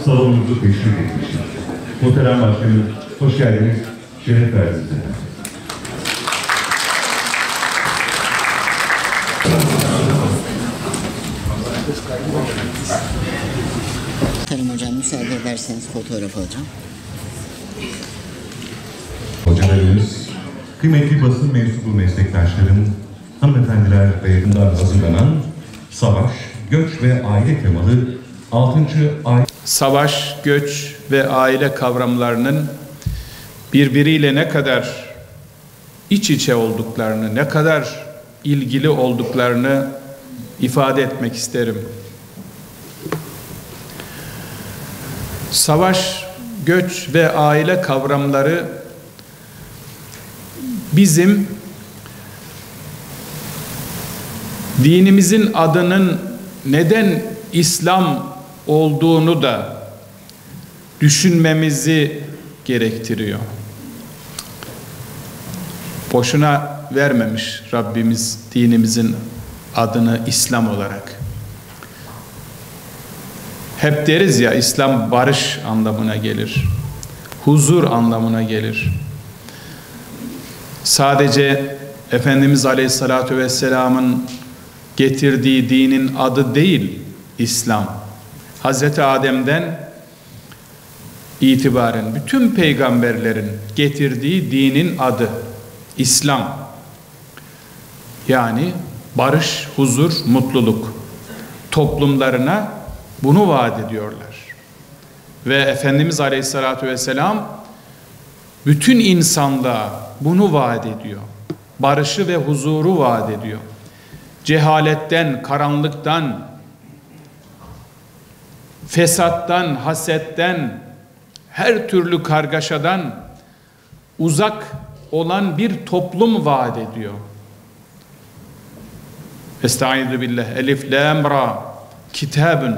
salonumuzu teşvik etmiştir. Muhterem Başkanım, hoş geldiniz, şeref verdiniz. Muhterem hocam, müsaade ederseniz fotoğraf alacağım. Hocalarımız, kıymetli basın mensubu meslektaşlarım, hanımefendiler ve yakından hazırlanan Savaş, Göç ve Aile temalı 6. ay... Savaş, göç ve aile kavramlarının birbiriyle ne kadar iç içe olduklarını, ne kadar ilgili olduklarını ifade etmek isterim. Savaş, göç ve aile kavramları bizim dinimizin adının neden İslam olduğunu da düşünmemizi gerektiriyor. Boşuna vermemiş Rabbimiz dinimizin adını İslam olarak. Hep deriz ya, İslam barış anlamına gelir. Huzur anlamına gelir. Sadece Efendimiz Aleyhisselatü Vesselam'ın getirdiği dinin adı değil İslam. Hazreti Adem'den itibaren bütün peygamberlerin getirdiği dinin adı İslam. Yani barış, huzur, mutluluk toplumlarına bunu vaat ediyorlar. Ve Efendimiz Aleyhisselatü Vesselam bütün insanlığa bunu vaat ediyor. Barışı ve huzuru vaat ediyor. Cehaletten, karanlıktan, fesattan, hasetten, her türlü kargaşadan uzak olan bir toplum vaat ediyor. Estaizu billah. Elif lam ra kitabun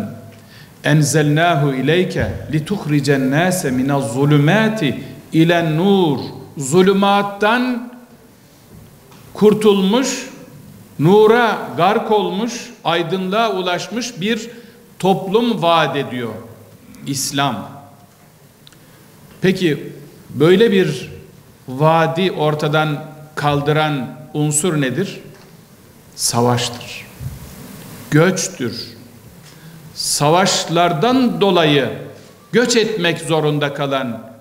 enzelnahu ileyke lituhricen nase minez zulümati ilen nur. Zulümattan kurtulmuş, nura gark olmuş, aydınlığa ulaşmış bir toplum vaat ediyor İslam. Peki böyle bir vaadi ortadan kaldıran unsur nedir? Savaştır. Göçtür. Savaşlardan dolayı göç etmek zorunda kalan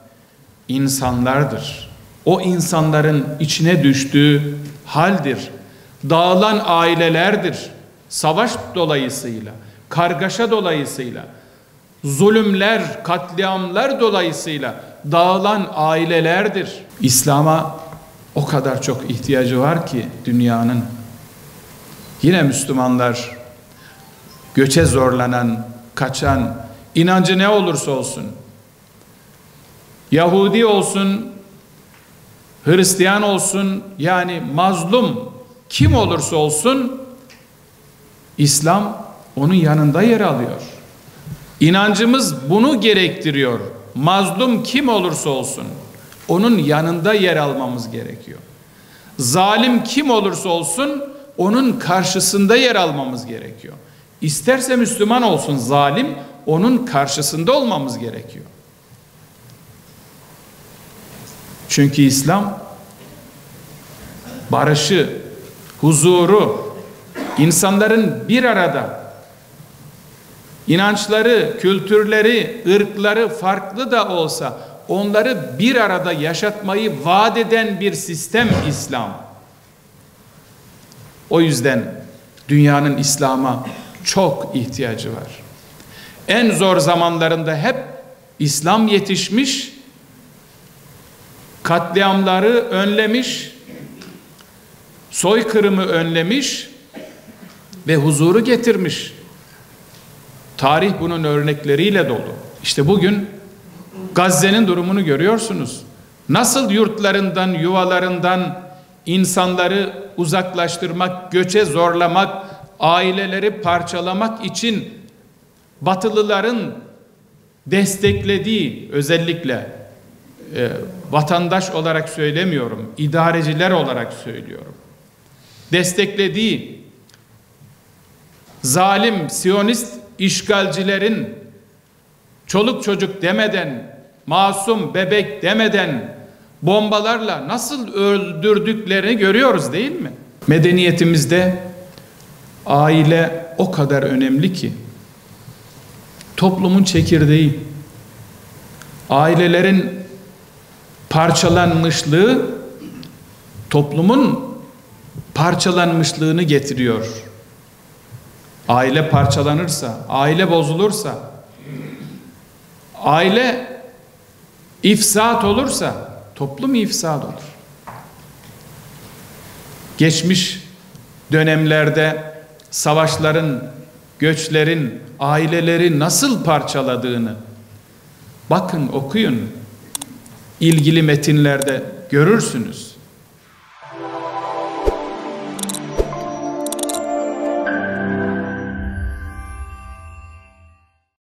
insanlardır. O insanların içine düştüğü haldir. Dağılan ailelerdir. Savaş dolayısıyla, kargaşa dolayısıyla, zulümler, katliamlar dolayısıyla dağılan ailelerdir. İslam'a o kadar çok ihtiyacı var ki dünyanın. Yine Müslümanlar göçe zorlanan, kaçan, inancı ne olursa olsun, Yahudi olsun, Hristiyan olsun, yani mazlum kim olursa olsun, İslam onun yanında yer alıyor. İnancımız bunu gerektiriyor. Mazlum kim olursa olsun onun yanında yer almamız gerekiyor. Zalim kim olursa olsun onun karşısında yer almamız gerekiyor. İsterse Müslüman olsun zalim, onun karşısında olmamız gerekiyor. Çünkü İslam barışı, huzuru, insanların bir arada, inançları, kültürleri, ırkları farklı da olsa onları bir arada yaşatmayı vaat eden bir sistem İslam. O yüzden dünyanın İslam'a çok ihtiyacı var. En zor zamanlarında hep İslam yetişmiş, katliamları önlemiş, soykırımı önlemiş ve huzuru getirmiş. Tarih bunun örnekleriyle dolu. İşte bugün Gazze'nin durumunu görüyorsunuz. Nasıl yurtlarından, yuvalarından insanları uzaklaştırmak, göçe zorlamak, aileleri parçalamak için Batılıların desteklediği, özellikle vatandaş olarak söylemiyorum, idareciler olarak söylüyorum, desteklediği zalim, Siyonist işgalcilerin çoluk çocuk demeden, masum bebek demeden bombalarla nasıl öldürdüklerini görüyoruz değil mi? Medeniyetimizde aile o kadar önemli ki, toplumun çekirdeği. Ailelerin parçalanmışlığı toplumun parçalanmışlığını getiriyor. Aile parçalanırsa, aile bozulursa, aile ifsat olursa toplum ifsat olur. Geçmiş dönemlerde savaşların, göçlerin aileleri nasıl parçaladığını bakın, okuyun. İlgili metinlerde görürsünüz.